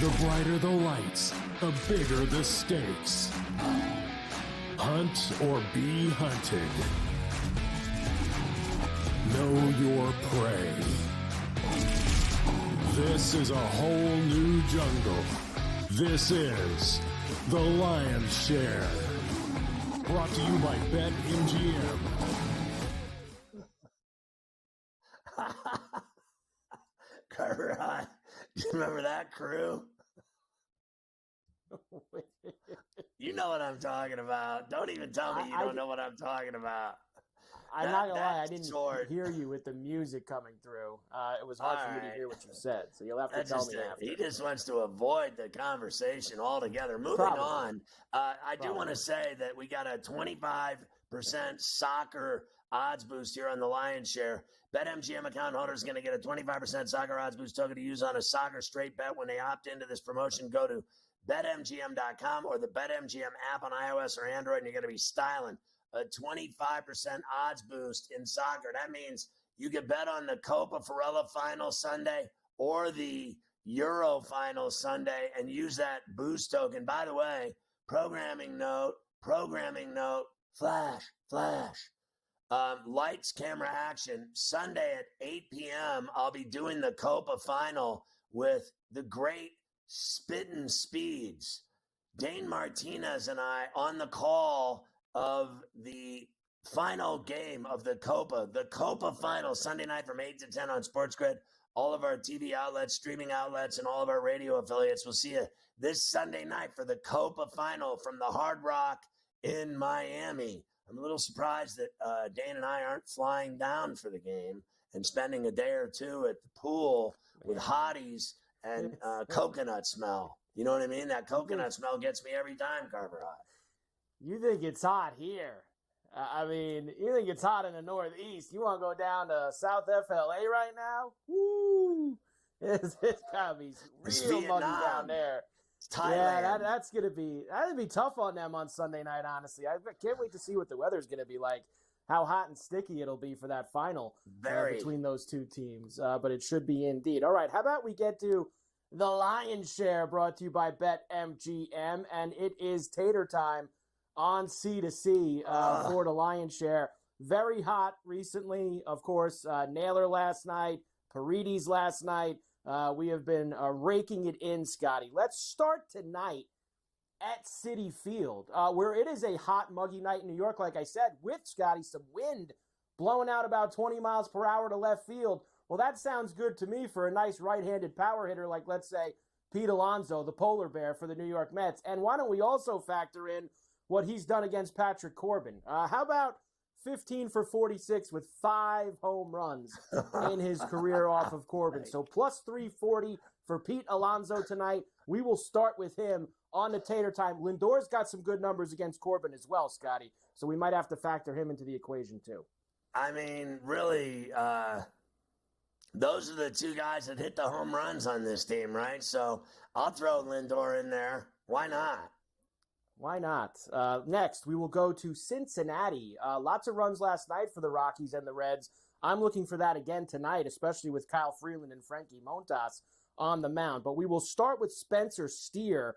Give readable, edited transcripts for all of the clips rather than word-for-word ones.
The brighter the lights, the bigger the stakes. Hunt or be hunted. Know your prey. This is a whole new jungle. This is The Lion's Share. Brought to you by BetMGM. Carver, do you remember that crew? You know what I'm talking about. Don't even tell me you don't know what I'm talking about. I'm not going to lie, I didn't hear you with the music coming through. It was hard for me to hear what you said, so you'll have to tell me after. He just wants to avoid the conversation altogether. Moving on, I do want to say that we got a 25% soccer odds boost here on the Lion's Share. BetMGM account holders are going to get a 25% soccer odds boost token to use on a soccer straight bet when they opt into this promotion. Go to BetMGM.com or the BetMGM app on iOS or Android, and you're going to be styling a 25% odds boost in soccer. That means you can bet on the Copa Final Sunday or the Euro Final Sunday and use that boost token. By the way, programming note, flash. Lights, camera, action. Sunday at 8 p.m., I'll be doing the Copa Final with the great Spittin' Speeds. Dane Martinez and I on the call of the final game of the Copa Final, Sunday night from 8 to 10 on SportsGrid. All of our TV outlets, streaming outlets, and all of our radio affiliates will see you this Sunday night for the Copa Final from the Hard Rock in Miami. I'm a little surprised that Dane and I aren't flying down for the game and spending a day or two at the pool with hotties and coconut smell. You know what I mean? That coconut smell gets me every time, Carver. You think it's hot here. You think it's hot in the Northeast. You want to go down to South FLA right now? Woo! It's got to be real muggy down there. Thailand. Yeah, that'd be tough on them on Sunday night, honestly. I can't wait to see what the weather's going to be like, how hot and sticky it'll be for that final between those two teams. But it should be indeed. All right, how about we get to the Lion's Share, brought to you by BetMGM, and it is Tater time on C2C for the Lion's Share. Very hot recently, of course. Naylor last night, Paredes last night. We have been raking it in, Scotty. Let's start tonight at Citi Field, where it is a hot, muggy night in New York, like I said, with, Scotty, some wind blowing out about 20 miles per hour to left field. Well, that sounds good to me for a nice right-handed power hitter like, let's say, Pete Alonso, the polar bear for the New York Mets. And why don't we also factor in what he's done against Patrick Corbin? How about 15 for 46 with 5 home runs in his career off of Corbin? So plus 340 for Pete Alonso tonight. We will start with him on the Tater time. Lindor's got some good numbers against Corbin as well, Scotty. So we might have to factor him into the equation too. I mean, really, those are the two guys that hit the home runs on this team, right? So I'll throw Lindor in there. Why not? Why not? Next, we will go to Cincinnati. Lots of runs last night for the Rockies and the Reds. I'm looking for that again tonight, especially with Kyle Freeland and Frankie Montas on the mound. But we will start with Spencer Steer,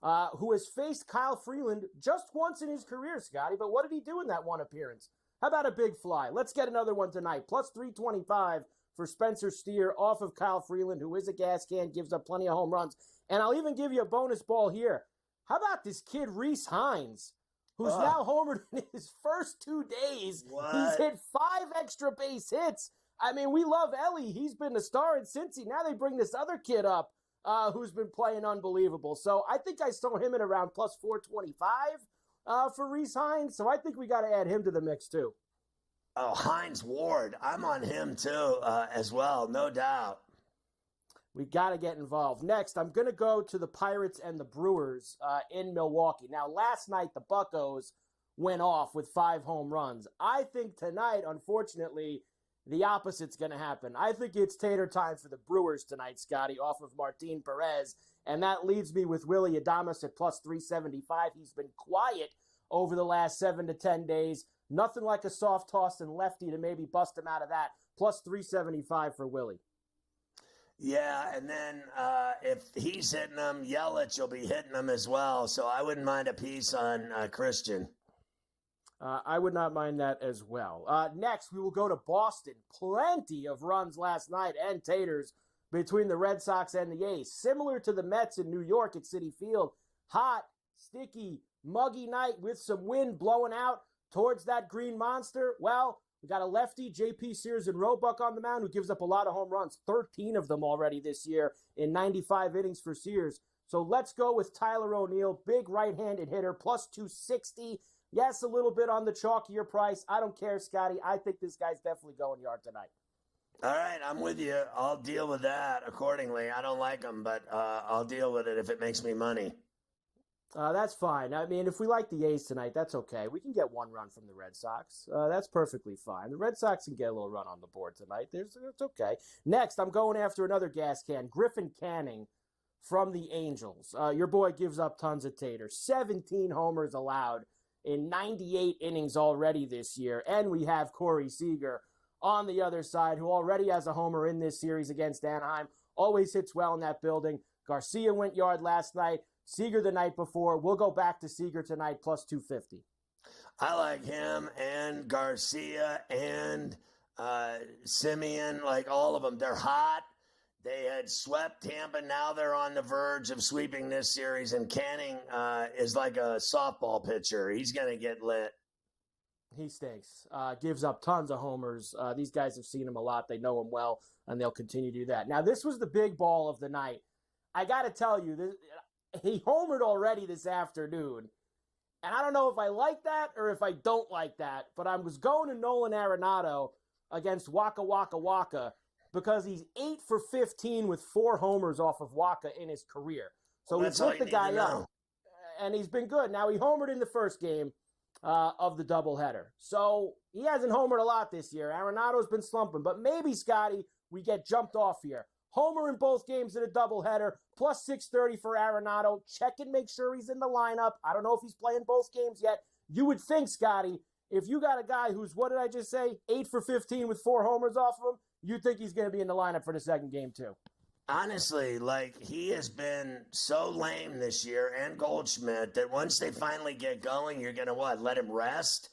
who has faced Kyle Freeland just once in his career, Scotty. But what did he do in that one appearance? How about a big fly? Let's get another one tonight. Plus 325 for Spencer Steer off of Kyle Freeland, who is a gas can, gives up plenty of home runs. And I'll even give you a bonus ball here. How about this kid, Reese Hines, who's now homered in his first 2 days? What? He's hit 5 extra base hits. I mean, we love Ellie. He's been the star in Cincy. Now they bring this other kid up who's been playing unbelievable. So I think I saw him at around plus 425 for Reese Hines. So I think we got to add him to the mix too. Oh, Hines Ward. I'm on him too as well, no doubt. We got to get involved. Next, I'm going to go to the Pirates and the Brewers in Milwaukee. Now, last night, the Buccos went off with 5 home runs. I think tonight, unfortunately, the opposite's going to happen. I think it's Tater time for the Brewers tonight, Scotty, off of Martin Perez. And that leaves me with Willy Adames at plus 375. He's been quiet over the last 7 to 10 days. Nothing like a soft toss and lefty to maybe bust him out of that. Plus 375 for Willy. Yeah, and then if he's hitting them, Yelich will be hitting them as well. So I wouldn't mind a piece on Christian. I would not mind that as well. Next, we will go to Boston. Plenty of runs last night and taters between the Red Sox and the A's. Similar to the Mets in New York at Citi Field. Hot, sticky, muggy night with some wind blowing out towards that green monster. Well, we got a lefty, J.P. Sears and Roebuck on the mound, who gives up a lot of home runs, 13 of them already this year in 95 innings for Sears. So let's go with Tyler O'Neill, big right-handed hitter, plus 260. Yes, a little bit on the chalkier price. I don't care, Scotty. I think this guy's definitely going yard tonight. All right, I'm with you. I'll deal with that accordingly. I don't like him, but I'll deal with it if it makes me money. That's fine. I mean, if we like the A's tonight, that's okay. We can get one run from the Red Sox. That's perfectly fine. The Red Sox can get a little run on the board tonight. It's okay. Next, I'm going after another gas can. Griffin Canning from the Angels. Your boy gives up tons of tater. 17 homers allowed in 98 innings already this year. And we have Corey Seager on the other side, who already has a homer in this series against Anaheim. Always hits well in that building. Garcia went yard last night. Seager the night before. We'll go back to Seager tonight, plus 250. I like him and Garcia and Simeon, like all of them. They're hot. They had swept Tampa. Now they're on the verge of sweeping this series. And Canning is like a softball pitcher. He's going to get lit. He stinks. Gives up tons of homers. These guys have seen him a lot. They know him well, and they'll continue to do that. Now, this was the big ball of the night. I got to tell you, he homered already this afternoon. And I don't know if I like that or if I don't like that, but I was going to Nolan Arenado against Waka Waka Waka because he's 8 for 15 with 4 homers off of Waka in his career. So he's lit the guy up, and he's been good. Now, he homered in the first game of the doubleheader. So he hasn't homered a lot this year. Arenado's been slumping, but maybe, Scotty, we get jumped off here. Homer in both games in a doubleheader, plus 630 for Arenado. Check and make sure he's in the lineup. I don't know if he's playing both games yet. You would think, Scotty, if you got a guy who's, what did I just say, 8 for 15 with 4 homers off of him, you think he's going to be in the lineup for the second game too. Honestly, like, he has been so lame this year, and Goldschmidt, that once they finally get going, you're going to what, let him rest?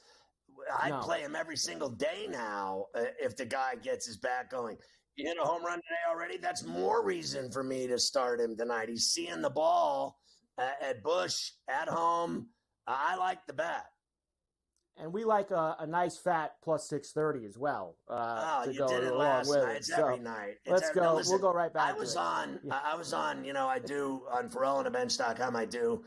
I'd play him every single day now if the guy gets his back going. He hit a home run today already. That's more reason for me to start him tonight. He's seeing the ball at Busch at home. I like the bet. And we like a nice fat plus 630 as well. You did it last night. It's every night. Let's go. Listen, we'll go right back. I was on, I do on FerrellOnTheBench.com. I do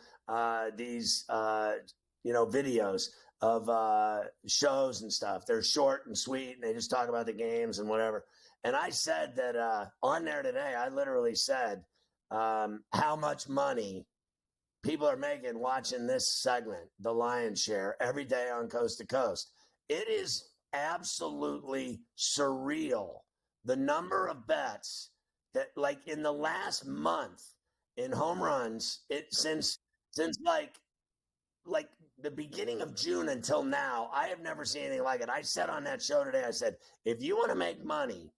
these, videos of shows and stuff. They're short and sweet, and they just talk about the games and whatever. And I said that on there today, I literally said how much money people are making watching this segment, The Lion's Share, every day on Coast to Coast. It is absolutely surreal, the number of bets that, like, in the last month in home runs, since like the beginning of June until now, I have never seen anything like it. I said on that show today, I said, if you want to make money,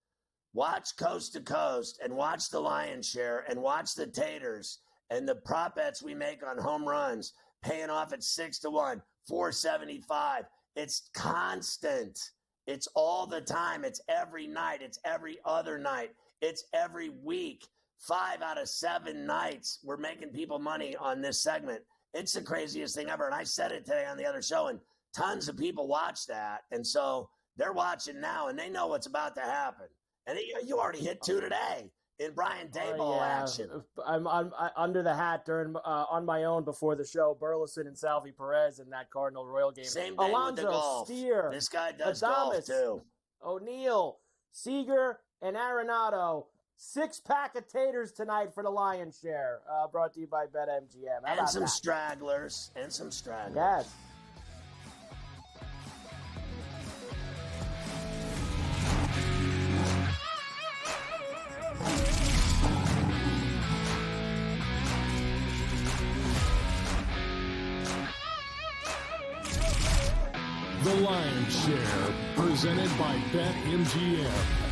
watch Coast to Coast and watch The Lion's Share and watch the Taters and the prop bets we make on home runs, paying off at 6-1, 475. It's constant. It's all the time. It's every night. It's every other night. It's every week. 5 out of 7 nights we're making people money on this segment. It's the craziest thing ever. And I said it today on the other show, and tons of people watch that. And so they're watching now, and they know what's about to happen. And you already hit 2 today in Brian Daboll action. I'm under the hat during on my own before the show. Burleson and Salvi Perez in that Cardinal Royal game. Same thing Alonso, with the golf. Steer, this guy does Adolis, golf too. O'Neill, Seager, and Arenado. 6-pack of taters tonight for the Lion's Share. Brought to you by BetMGM. And some stragglers. Yes. The Lion's Share, presented by BetMGM.